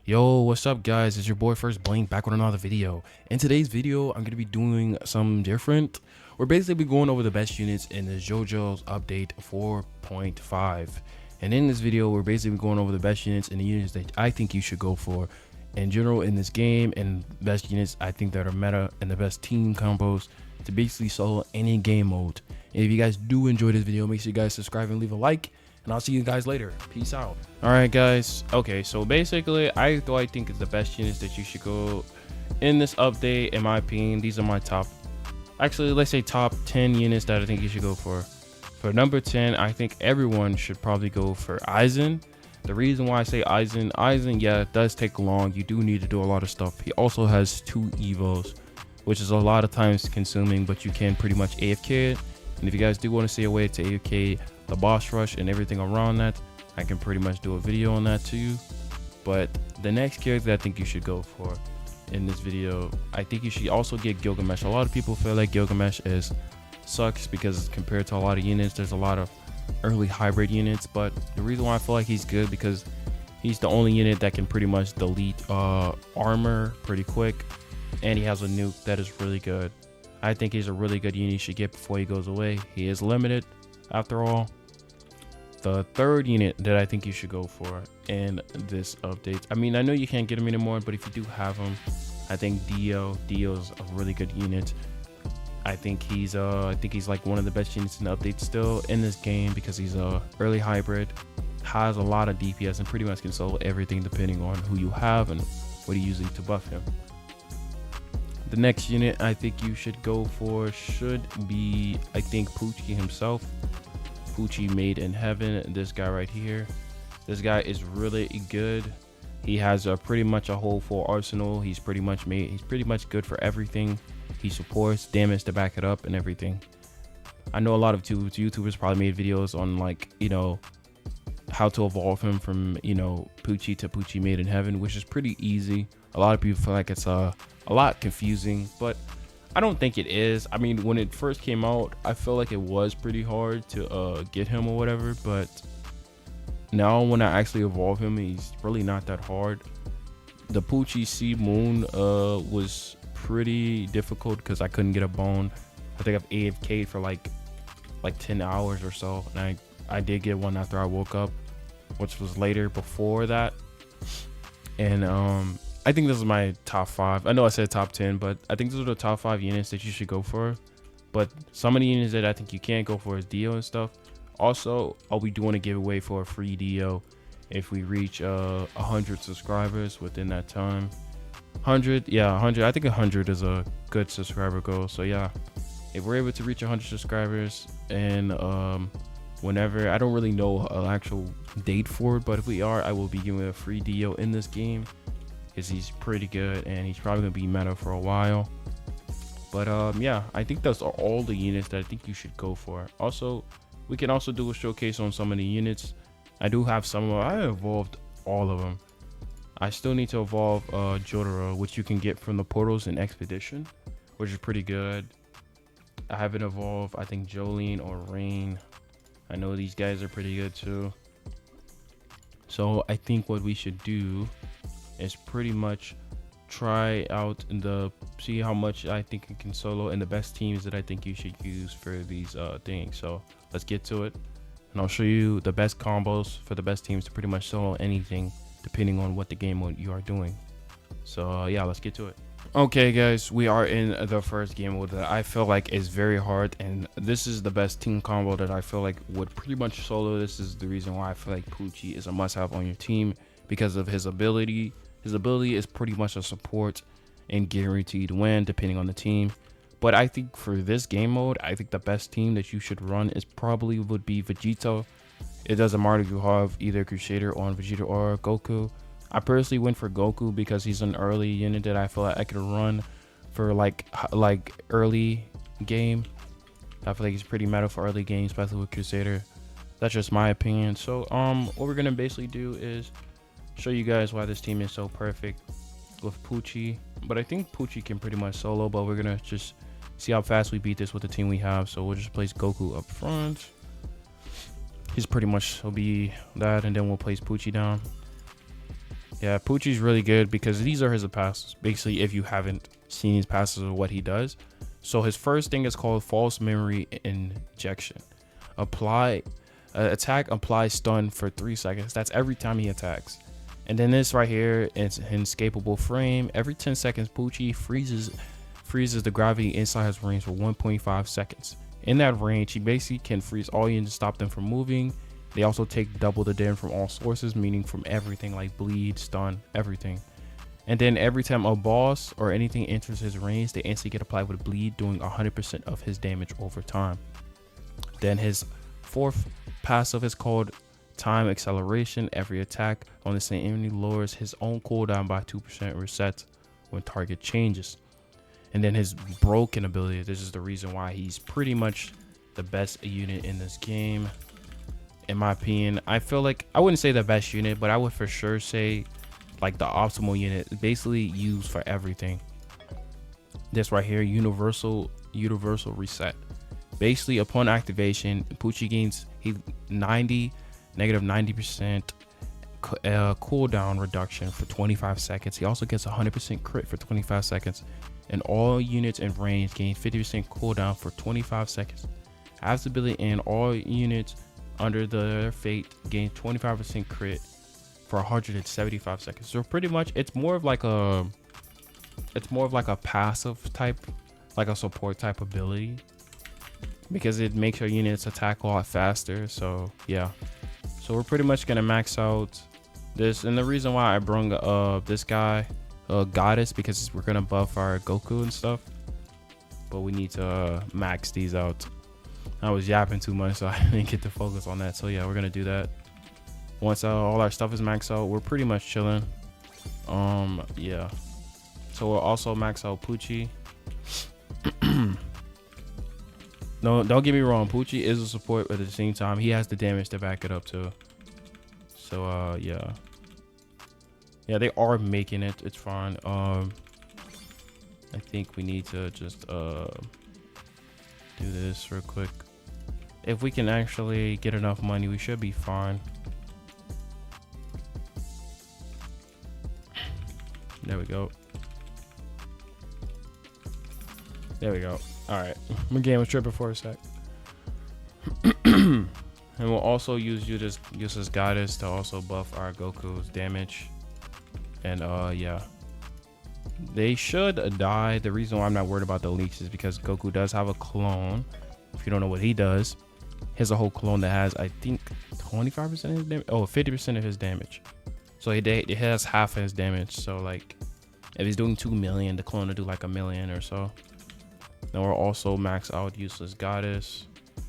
Yo, what's up guys? It's your boy First Blink back with another video. In today's video, I'm going to be doing something different. We're basically going over the best units in the JoJo's update 4.5. And in this video, we're basically going over the best units and the units that I think you should go for in general in this game, and best units I think that are meta and the best team combos to basically solo any game mode. And if you guys do enjoy this video, make sure you guys subscribe and leave a like. And I'll see you guys later. Peace out. All right, guys. Okay, so basically, I think it's the best units that you should go in this update. In my opinion, these are my top. Actually, let's say top 10 units that I think you should go for. For number 10, I think everyone should probably go for Aizen. The reason why I say Aizen, yeah, it does take long. You do need to do a lot of stuff. He also has 2 evos, which is a lot of times consuming, but you can pretty much AFK it. And if you guys do want to see a way to AFK the boss rush and everything around that, I can pretty much do a video on that too. But the next character I think you should go for in this video, I think you should also get Gilgamesh. A lot of people feel like Gilgamesh sucks because compared to a lot of units, there's a lot of early hybrid units, but the reason why I feel like he's good because he's the only unit that can pretty much delete armor pretty quick, and he has a nuke that is really good. I think he's a really good unit you should get before he goes away. He is limited after all. The third unit that I think you should go for in this update, I mean, I know you can't get him anymore, but if you do have him, I think Dio's a really good unit. I think he's like one of the best units in the update still in this game because he's a early hybrid, has a lot of DPS, and pretty much can solo everything depending on who you have and what you using to buff him. The next unit I think you should go for should be, I think, Poochie himself. Poochie made in heaven. This guy right here, this guy is really good. He has pretty much a whole full arsenal. He's pretty much good for everything. He supports damage to back it up and everything. I know a lot of YouTubers probably made videos on, like, you know, how to evolve him from, you know, Poochie to Poochie made in heaven, which is pretty easy. A lot of people feel like it's a lot confusing, but I don't think it is. I mean, when it first came out, I felt like it was pretty hard to get him or whatever, but now when I actually evolve him, he's really not that hard. The Poochie Sea Moon was pretty difficult because I couldn't get a bone. I think I've AFK'd for like 10 hours or so, and I did get one after I woke up, which was later before that. And I think this is my top 5. I know I said top 10, but I think these are the top 5 units that you should go for. But some of the units that I think you can't go for is Dio and stuff. Also, I'll be doing a giveaway for a free Dio if we reach 100 subscribers within that time. 100, yeah, 100. I think 100 is a good subscriber goal. So yeah, if we're able to reach 100 subscribers, and whenever, I don't really know an actual date for it, but if we are, I will be giving a free Dio in this game because he's pretty good and he's probably gonna be meta for a while. But yeah, I think those are all the units that I think you should go for. Also, we can also do a showcase on some of the units. I do have some of them. I evolved all of them. I still need to evolve Jotaro, which you can get from the portals in Expedition, which is pretty good. I haven't evolved, I think, Jolene or Rain. I know these guys are pretty good too. So I think what we should do is pretty much try out see how much I think it can solo and the best teams that I think you should use for these things. So let's get to it, and I'll show you the best combos for the best teams to pretty much solo anything depending on what the game mode you are doing. So yeah, let's get to it. Okay guys, we are in the first game mode that I feel like is very hard, and this is the best team combo that I feel like would pretty much solo. This is the reason why I feel like Poochie is a must-have on your team, because of his ability. His ability is pretty much a support and guaranteed win depending on the team. But I think for this game mode, I think the best team that you should run would be Vegeta. It doesn't matter if you have either Crusader on Vegeta or Goku. I personally went for Goku because he's an early unit that I feel like I could run for like early game. I feel like he's pretty meta for early game, especially with Crusader. That's just my opinion. So what we're gonna basically do is show you guys why this team is so perfect with Poochie. But I think Poochie can pretty much solo, but we're gonna just see how fast we beat this with the team we have. So we'll just place Goku up front. He's pretty much will be that, and then we'll place Poochie down. Yeah, Poochie's really good because these are his passes. Basically, if you haven't seen his passes or what he does. So his first thing is called false memory injection. Apply attack, apply stun for 3 seconds. That's every time he attacks. And then this right here is inescapable frame. Every 10 seconds, Poochie freezes the gravity inside his range for 1.5 seconds. In that range, he basically can freeze all units to stop them from moving. They also take double the damage from all sources, meaning from everything like bleed, stun, everything. And then every time a boss or anything enters his range, they instantly get applied with bleed, doing 100% of his damage over time. Then his fourth passive is called time acceleration. Every attack on the same enemy lowers his own cooldown by 2%, resets when target changes. And then his broken ability, this is the reason why he's pretty much the best unit in this game. In my opinion, I feel like, I wouldn't say the best unit, but I would for sure say like the optimal unit, basically used for everything. This right here, universal reset. Basically, upon activation, Poochie gains negative 90% cooldown reduction for 25 seconds. He also gets 100% crit for 25 seconds, and all units in range gain 50% cooldown for 25 seconds. After ability, and all units under their fate gain 25% crit for 175 seconds. So pretty much, it's more of like a passive type, like a support type ability, because it makes your units attack a lot faster. So yeah, so we're pretty much gonna max out this. And the reason why I brung this guy Goddess, because we're gonna buff our Goku and stuff, but we need to max these out. I was yapping too much, so I didn't get to focus on that. So yeah, we're gonna do that. Once all our stuff is maxed out, we're pretty much chilling. Yeah, so we'll also max out Poochie. No, don't get me wrong, Poochie is a support, but at the same time, he has the damage to back it up too. So yeah, they are making it. It's fine. I think we need to just do this real quick. If we can actually get enough money, we should be fine. There we go. There we go. All right, my game was tripping for a sec. And we'll also use this Goddess to also buff our Goku's damage. And yeah, they should die. The reason why I'm not worried about the leaks is because Goku does have a clone. If you don't know what he does, he has a whole clone that has, I think, 25% of his damage. Oh, 50% of his damage. So it has half of his damage. So like, if he's doing 2 million, the clone will do like 1 million or so. Then we'll also max out useless Goddess.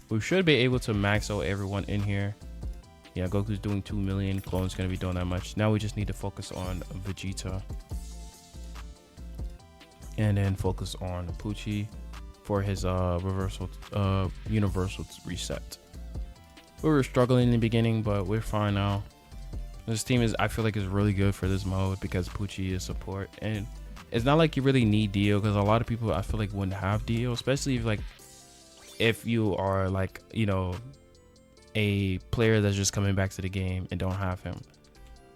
We should be able to max out everyone in here. Yeah, Goku's doing 2 million. Clone's gonna be doing that much. Now we just need to focus on Vegeta, and then focus on Poochie for his universal reset. We were struggling in the beginning, but we're fine now. This team is, I feel like, is really good for this mode because Poochie is support, and it's not like you really need Dio, because a lot of people, I feel like, wouldn't have Dio, especially if you are like, you know, a player that's just coming back to the game and don't have him.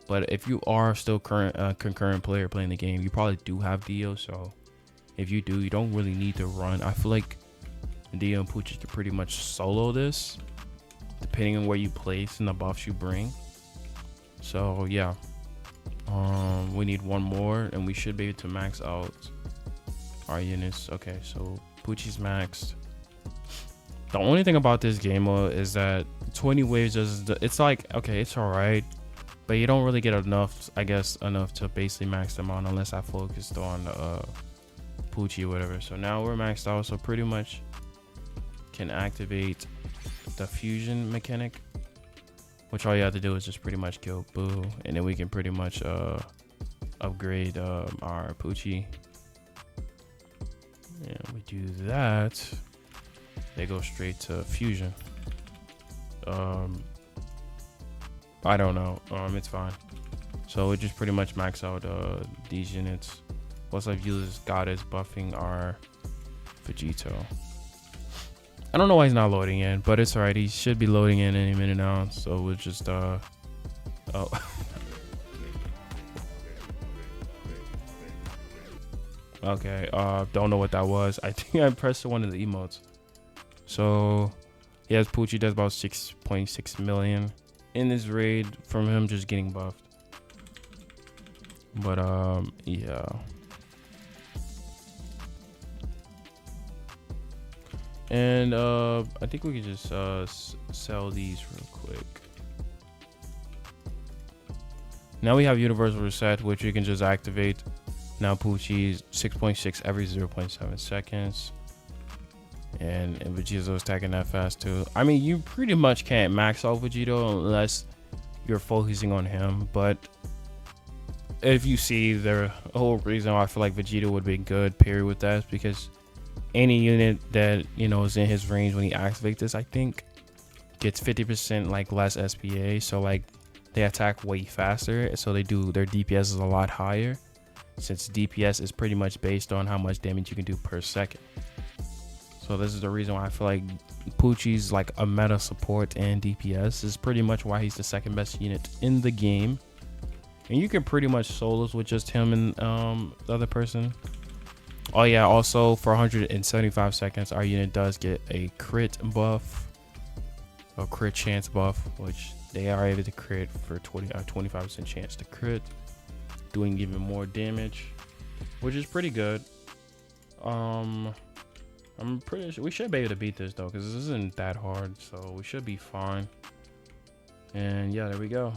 But if you are still concurrent player playing the game, you probably do have Dio. So if you do, you don't really need to run. I feel like Dio and Poochie can pretty much solo this, depending on where you place and the buffs you bring. So yeah, we need one more, and we should be able to max out our units. Okay, so Poochie's maxed. The only thing about this game mode is that 20 waves it's like, okay, it's all right, but you don't really get enough, I guess, enough to basically max them out unless I focused on Poochie or whatever. So now we're maxed out, so pretty much can activate the fusion mechanic, which all you have to do is just pretty much kill Boo, and then we can pretty much upgrade our Poochie. And we do that, they go straight to fusion. I don't know, it's fine. So we just pretty much max out these units. Plus I've used Goddess buffing our Vegito. I don't know why he's not loading in, but it's alright. He should be loading in any minute now. So we'll just oh Okay, don't know what that was. I think I pressed one of the emotes. So, yes, Poochie does about 6.6 million in this raid from him just getting buffed. But, yeah. And, I think we could just, sell these real quick. Now we have Universal Reset, which you can just activate. Now Poochie's 6.6 every 0.7 seconds. And Vegito's attacking that fast too. I mean, you pretty much can't max out Vegito unless you're focusing on him. But if you see, the whole reason why I feel like Vegito would be good, period, with that is because any unit that, you know, is in his range when he activates this, I think, gets 50% like less SPA. So like they attack way faster, so their DPS is a lot higher, since DPS is pretty much based on how much damage you can do per second. So this is the reason why I feel like Poochie's like a meta support and DPS. This is pretty much why he's the second best unit in the game. And you can pretty much solos with just him and the other person. Oh yeah, also for 175 seconds, our unit does get a crit buff, a crit chance buff, which they are able to crit for 25% chance to crit, doing even more damage, which is pretty good. I'm pretty sure we should be able to beat this though, because this isn't that hard, so we should be fine. And yeah, there we go.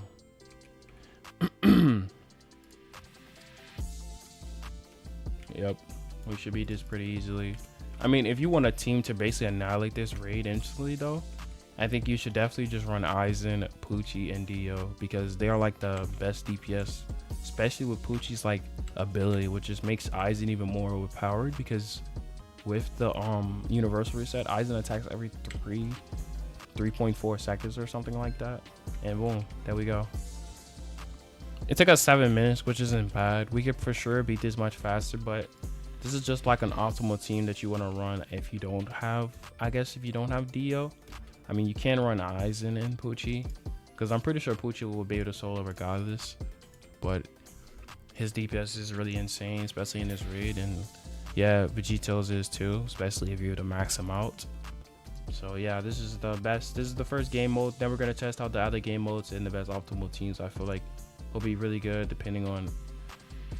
Yep, we should beat this pretty easily. I mean, if you want a team to basically annihilate this raid instantly though, I think you should definitely just run Aizen, Poochie, and Dio, because they are like the best DPS, especially with Poochie's like ability, which just makes Aizen even more overpowered, because with the universal reset, Aizen attacks every 3.4 seconds or something like that, and boom, there we go. It took us 7 minutes, which isn't bad. We could for sure beat this much faster, but this is just like an optimal team that you want to run if you don't have, I guess, if you don't have Dio. I mean, you can run Aizen and Poochie, because I'm pretty sure Poochie will be able to solo regardless, but his DPS is really insane, especially in this raid. And yeah, Vegito's is too, especially if you're to max him out. So yeah, this is the best. This is the first game mode. Then we're going to test out the other game modes and the best optimal teams. I feel like will be really good depending on,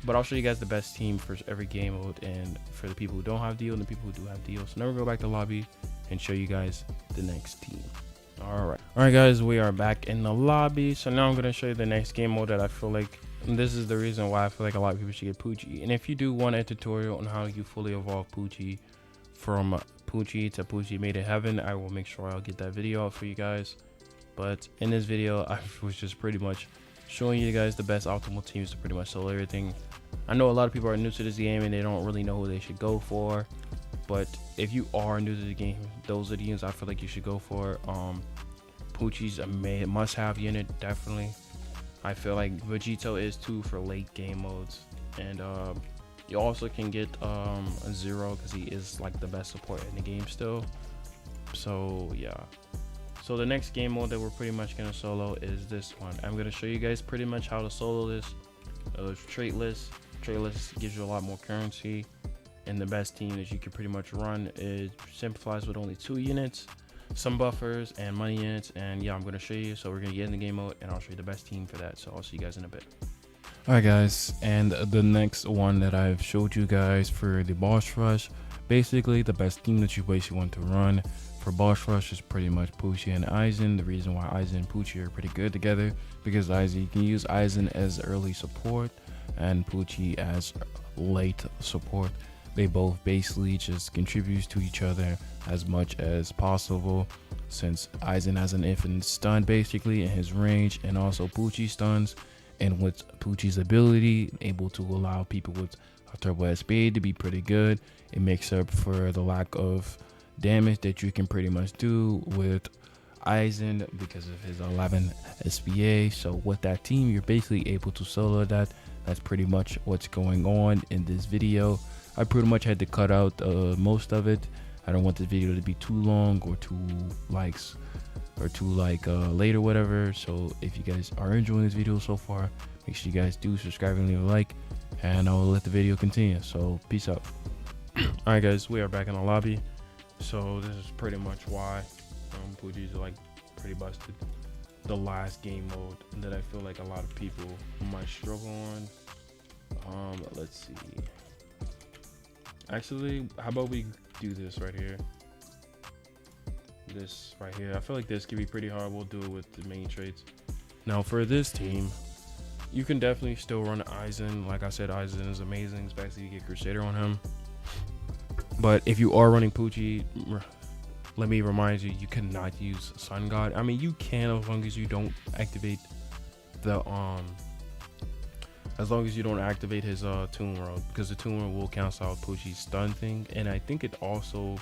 but I'll show you guys the best team for every game mode, and for the people who don't have deal and the people who do have deal. So now we'll go back to lobby and show you guys the next team. All right guys, we are back in the lobby. So now I'm going to show you the next game mode that I feel like, and this is the reason why I feel like a lot of people should get Poochie. And if you do want a tutorial on how you fully evolve Poochie from Poochie to Poochie made in heaven, I will make sure I'll get that video out for you guys. But in this video, I was just pretty much showing you guys the best optimal teams to pretty much solo everything. I know a lot of people are new to this game and they don't really know who they should go for, but if you are new to the game, those are the units I feel like you should go for. Poochie's a must-have unit, definitely. I feel like Vegito is too for late game modes, and you also can get a Zero, because he is like the best support in the game still. So yeah. So the next game mode that we're pretty much going to solo is this one. I'm going to show you guys pretty much how to solo this. Traitless. Traitless gives you a lot more currency. And the best team that you can pretty much run is simplifies with only 2 units, some buffers, and money units. And yeah, I'm going to show you. So we're going to get in the game mode, and I'll show you the best team for that. So I'll see you guys in a bit. Alright guys, and the next one that I've showed you guys for the boss rush, basically the best team that you basically want to run for boss rush is pretty much Poochie and Aizen. The reason why Aizen and Poochie are pretty good together, because you can use Aizen as early support and Poochie as late support. They both basically just contribute to each other as much as possible, since Aizen has an infinite stun basically in his range, and also Poochie stuns, and with Poochie's ability able to allow people with a turbo SPA to be pretty good, it makes up for the lack of damage that you can pretty much do with Aizen because of his 11 SPA. So with that team, you're basically able to solo that. That's pretty much what's going on in this video. I pretty much had to cut out most of it. I don't want this video to be too long or too likes or too late or whatever. So if you guys are enjoying this video so far, make sure you guys do subscribe and leave a like. and I'll let the video continue. So peace out. Alright guys, we are back in the lobby. So this is pretty much why Poochie's like pretty busted. The last game mode that I feel like a lot of people might struggle on. Let's see. Actually, how about we do this right here? This right here. I feel like this could be pretty hard. We'll do it with the main traits. Now for this team, you can definitely still run Aizen. Like I said, Aizen is amazing, especially if you get Crusader on him. But if you are running Poochie, let me remind you, you cannot use Sun God. I mean, you can as long as you don't activate the as long as you don't activate his Tomb World, because the Tomb World will cancel out Poochie's stun thing, and I think it also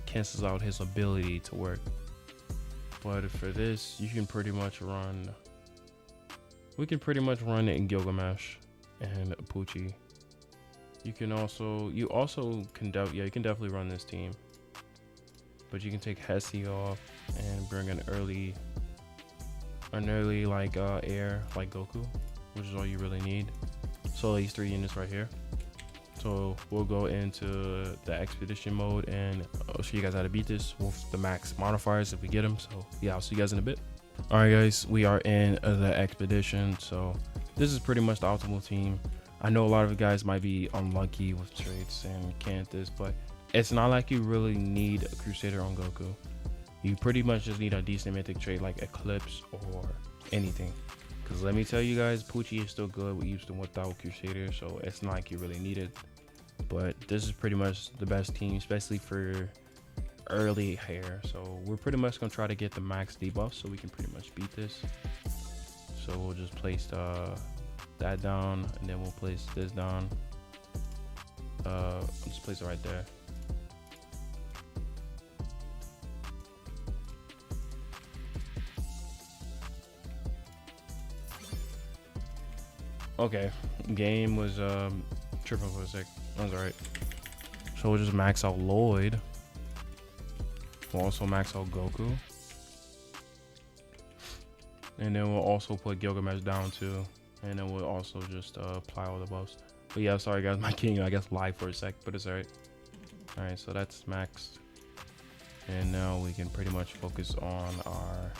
cancels out his ability to work. But for this, you can pretty much run. We can pretty much run it in Gilgamesh and Poochie. You can also, you can definitely run this team. But you can take Hesi off and bring an early like air like Goku, which is all you really need. So these 3 units right here. So we'll go into the expedition mode and I'll show you guys how to beat this with the max modifiers if we get them. So yeah, I'll see you guys in a bit. All right guys, we are in the expedition. So this is pretty much the optimal team. I know a lot of you guys might be unlucky with traits and can't this, but it's not like you really need a Crusader on Goku. You pretty much just need a decent mythic trait like Eclipse or anything. Because let me tell you guys, Poochie is still good with Houston without Crusader, so it's not like you really need it. But this is pretty much the best team, especially for early hair. So we're pretty much going to try to get the max debuff so we can pretty much beat this. So we'll just place that down, and then we'll place this down. Just place it right there. Okay, game was tripping for a sec. That was alright. So we'll just max out Lloyd. We'll also max out Goku. And then we'll also put Gilgamesh down too. And then we'll also just apply all the buffs. But yeah, sorry guys, my king I guess lied for a sec, but it's alright. Alright, so that's maxed. And now we can pretty much focus on our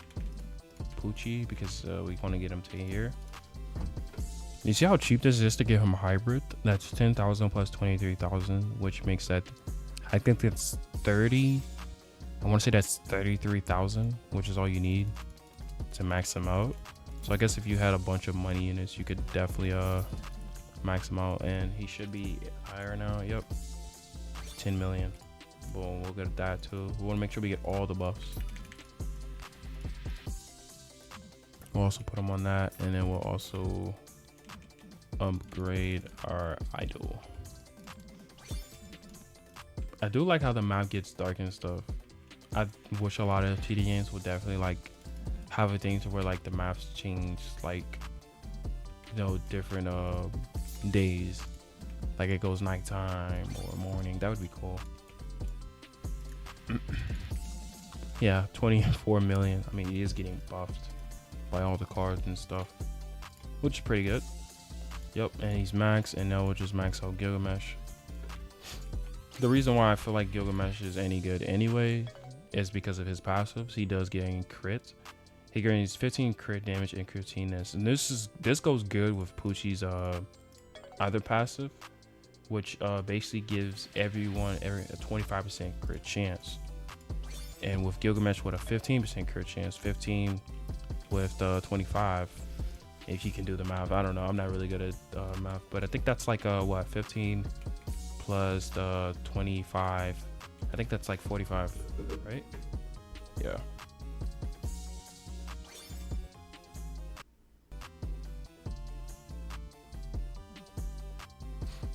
Poochie because we want to get him to here. You see how cheap this is to get him a hybrid? That's 10,000 plus 23,000, which makes that, I think that's 30. I want to say that's 33,000, which is all you need to max him out. So I guess if you had a bunch of money units, you could definitely max him out, and he should be higher now. Yep, 10 million. Boom, we'll get that too. We want to make sure we get all the buffs. We'll also put him on that, and then we'll also upgrade our idol. I do like how the map gets dark and stuff. I wish a lot of TD games would definitely like have a thing to where like the maps change, like, you know, different days, like it goes nighttime or morning. That would be cool. Yeah, 24 million. I mean, he is getting buffed by all the cards and stuff, which is pretty good. Yep, and he's max, and now we'll just max out Gilgamesh. The reason why I feel like Gilgamesh is any good anyway is because of his passives. He does gain crit. He gains 15 crit damage and critiness, and this goes good with Poochie's other passive, which basically gives everyone a 25% crit chance. And with Gilgamesh with a 15% crit chance, 15 with 25. If you can do the math, I don't know. I'm not really good at math, but I think that's like what, 15 plus 25. I think that's like 45, right? Yeah.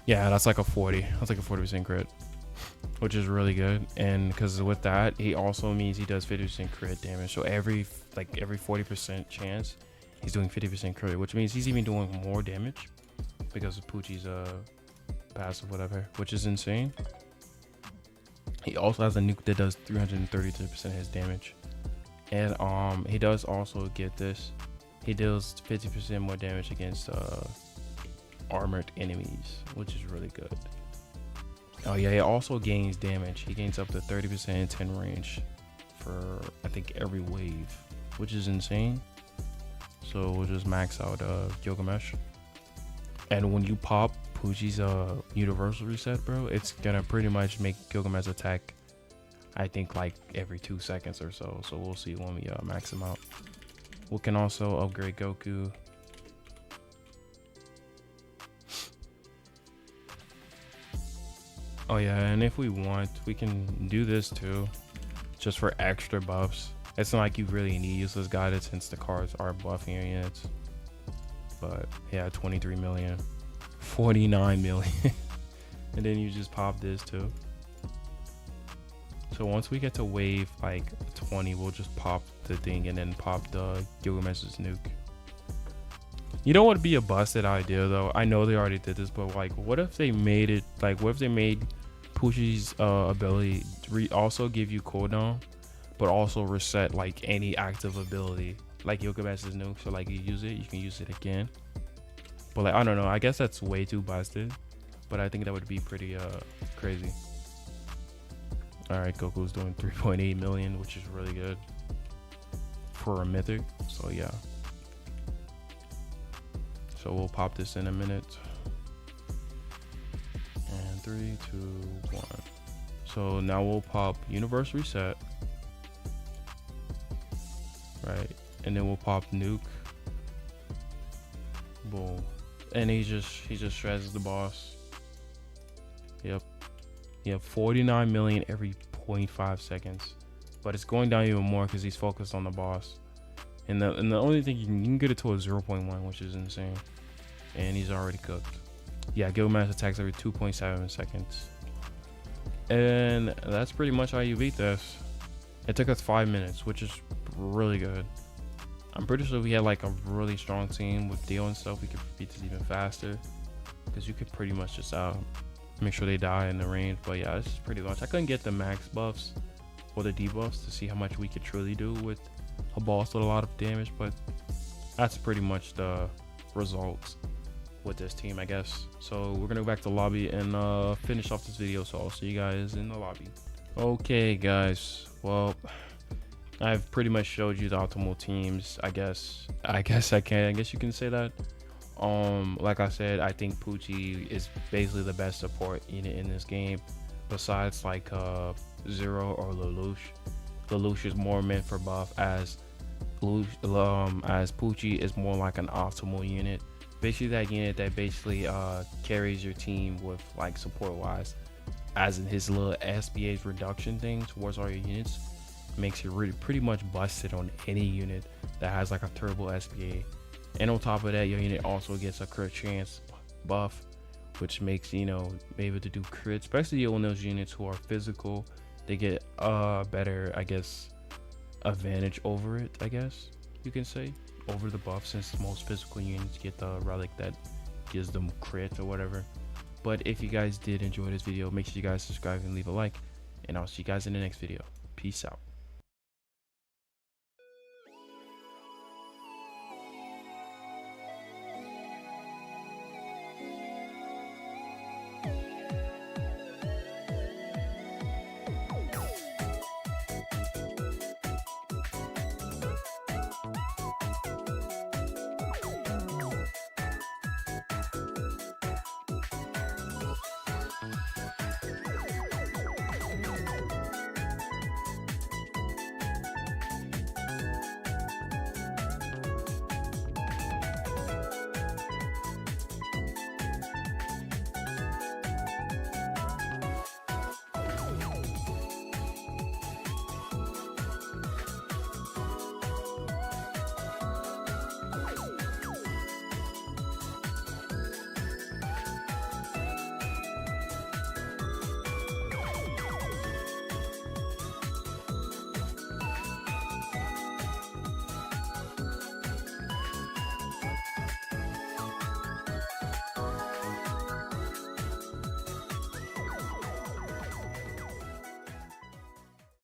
Yeah, that's like a 40. That's like a 40% crit, which is really good. And because with that, he also means he does 50% crit damage. So every 40% chance, he's doing 50% crit, which means he's even doing more damage because of Poochie's passive, whatever, which is insane. He also has a nuke that does 332% of his damage, and he does also get this. He deals 50% more damage against armored enemies, which is really good. Oh yeah, it also gains damage. He gains up to 30% in 10 range for I think every wave, which is insane. So we'll just max out Gilgamesh. And when you pop Poochie's universal reset, bro, it's gonna pretty much make Gilgamesh attack, I think, like every 2 seconds or so. So we'll see when we max him out. We can also upgrade Goku. Oh yeah, and if we want, we can do this too, just for extra buffs. It's not like you really need useless guidance since the cards are buffing your units. But yeah, 23 million, 49 million. And then you just pop this too. So once we get to wave like 20, we'll just pop the thing and then pop the Gilgamesh's nuke. You know what would be a busted idea though? I know they already did this, but like, what if they made it like, what if they made Poochie's ability also give you cooldown, but also reset like any active ability, like Gilgamesh's nuke. So like you use it, you can use it again. But like, I don't know, I guess that's way too busted, but I think that would be pretty crazy. All right, Goku's doing 3.8 million, which is really good for a mythic. So yeah, so we'll pop this in a minute. And 3, 2, 1. So now we'll pop universe reset, right? And then we'll pop nuke. Boom. And he just shreds the boss. Yep. Yeah, 49 million every 0.5 seconds. But it's going down even more because he's focused on the boss. And the only thing you can get it to a 0.1, which is insane. And he's already cooked. Yeah, Gilgamesh attacks every 2.7 seconds. And that's pretty much how you beat this. It took us 5 minutes, which is really good. I'm pretty sure if we had like a really strong team with Dio and stuff, we could beat this even faster. Because you could pretty much just make sure they die in the range. But yeah, this is pretty much. I couldn't get the max buffs or the debuffs to see how much we could truly do with a boss with a lot of damage. But that's pretty much the results with this team, I guess. So we're gonna go back to lobby and finish off this video. So I'll see you guys in the lobby. Okay guys, well, I've pretty much showed you the optimal teams. I guess you can say that. Like I said, I think Poochie is basically the best support unit in this game, besides like Zero or Lelouch. Lelouch is more meant for buff, as Poochie is more like an optimal unit. Basically that unit that basically carries your team with like support wise, as in his little SBA's reduction thing towards all your units makes you really pretty much busted on any unit that has like a turbo SBA. And on top of that, your unit also gets a crit chance buff, which makes, you know, able to do crit, especially on those units who are physical. They get a better, I guess, advantage over it, I guess you can say, over the buff, since most physical units get the relic that gives them crit or whatever. But if you guys did enjoy this video, make sure you guys subscribe and leave a like, and I'll see you guys in the next video. Peace out.